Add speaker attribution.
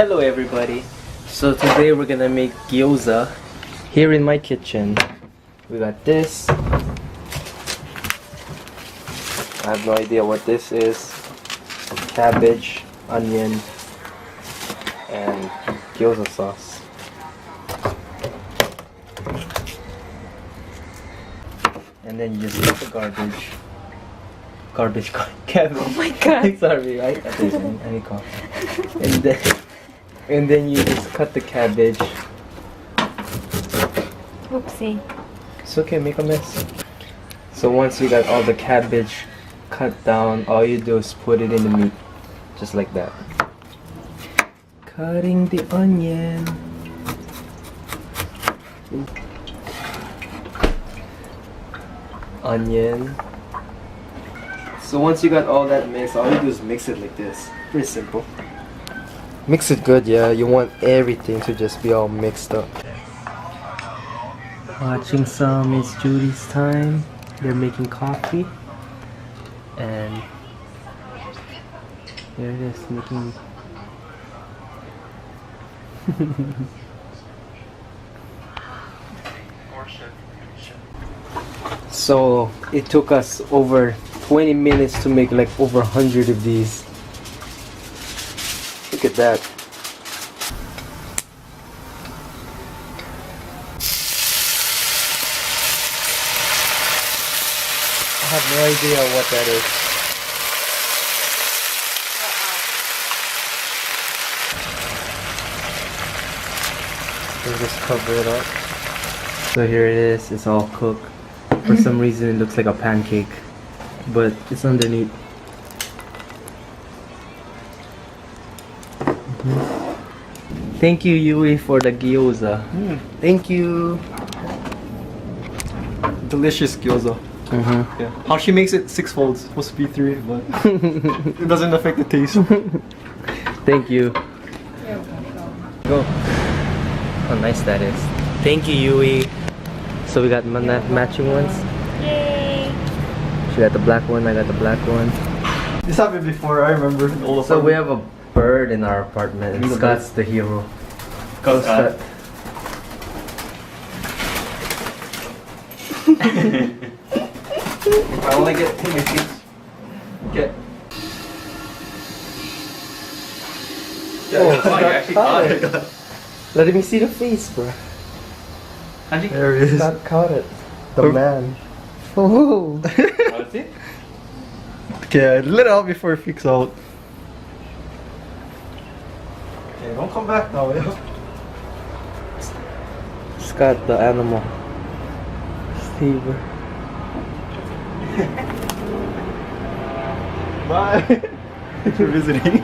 Speaker 1: Hello everybody. So today we're gonna make gyoza here in my kitchen. We got this. I have no idea what this is. Cabbage, onion, and gyoza sauce. And then you just put the cabbage.
Speaker 2: Oh my god.
Speaker 1: Sorry, right? Any coffee. And then you just cut the cabbage.
Speaker 2: Oopsie.
Speaker 1: It's okay, make a mess. So once you got all the cabbage cut down, all you do is put it in the meat. Just like that. Cutting the onion. Onion. So once you got all that mixed, all you do is mix it like this. Pretty simple. Mix it good, yeah. You want everything to just be all mixed up. Watching some Miss Judy's time. They're making coffee. And here it is, making... So it took us over 20 minutes to make like over 100 of these. Look at that. I have no idea what that is. We'll just cover it up. So here it is, it's all cooked. For some reason it looks like a pancake, but it's underneath. Thank you, Yui, for the gyoza. Thank you.
Speaker 3: Delicious gyoza. Yeah. How she makes it 6 folds. Supposed to be 3, but it doesn't affect the taste.
Speaker 1: Thank you. Go. How nice that is. Thank you, Yui. So we got matching ones.
Speaker 2: Yay!
Speaker 1: She got the black one, I got the black one.
Speaker 3: This happened before, I remember.
Speaker 1: So we have a bird in our apartment, and Scott's the hero.
Speaker 3: Go Scott. I only get 2 machines. Get.
Speaker 1: Oh,
Speaker 3: you actually caught it.
Speaker 1: Let me see the face, bro.
Speaker 3: There it is.
Speaker 1: Scott caught it. The man. Oh.
Speaker 3: What's it? Okay, let it out before it freaks out. Okay, don't come back now, yo.
Speaker 1: Scott, the animal. Steve.
Speaker 3: Bye. Thanks for visiting.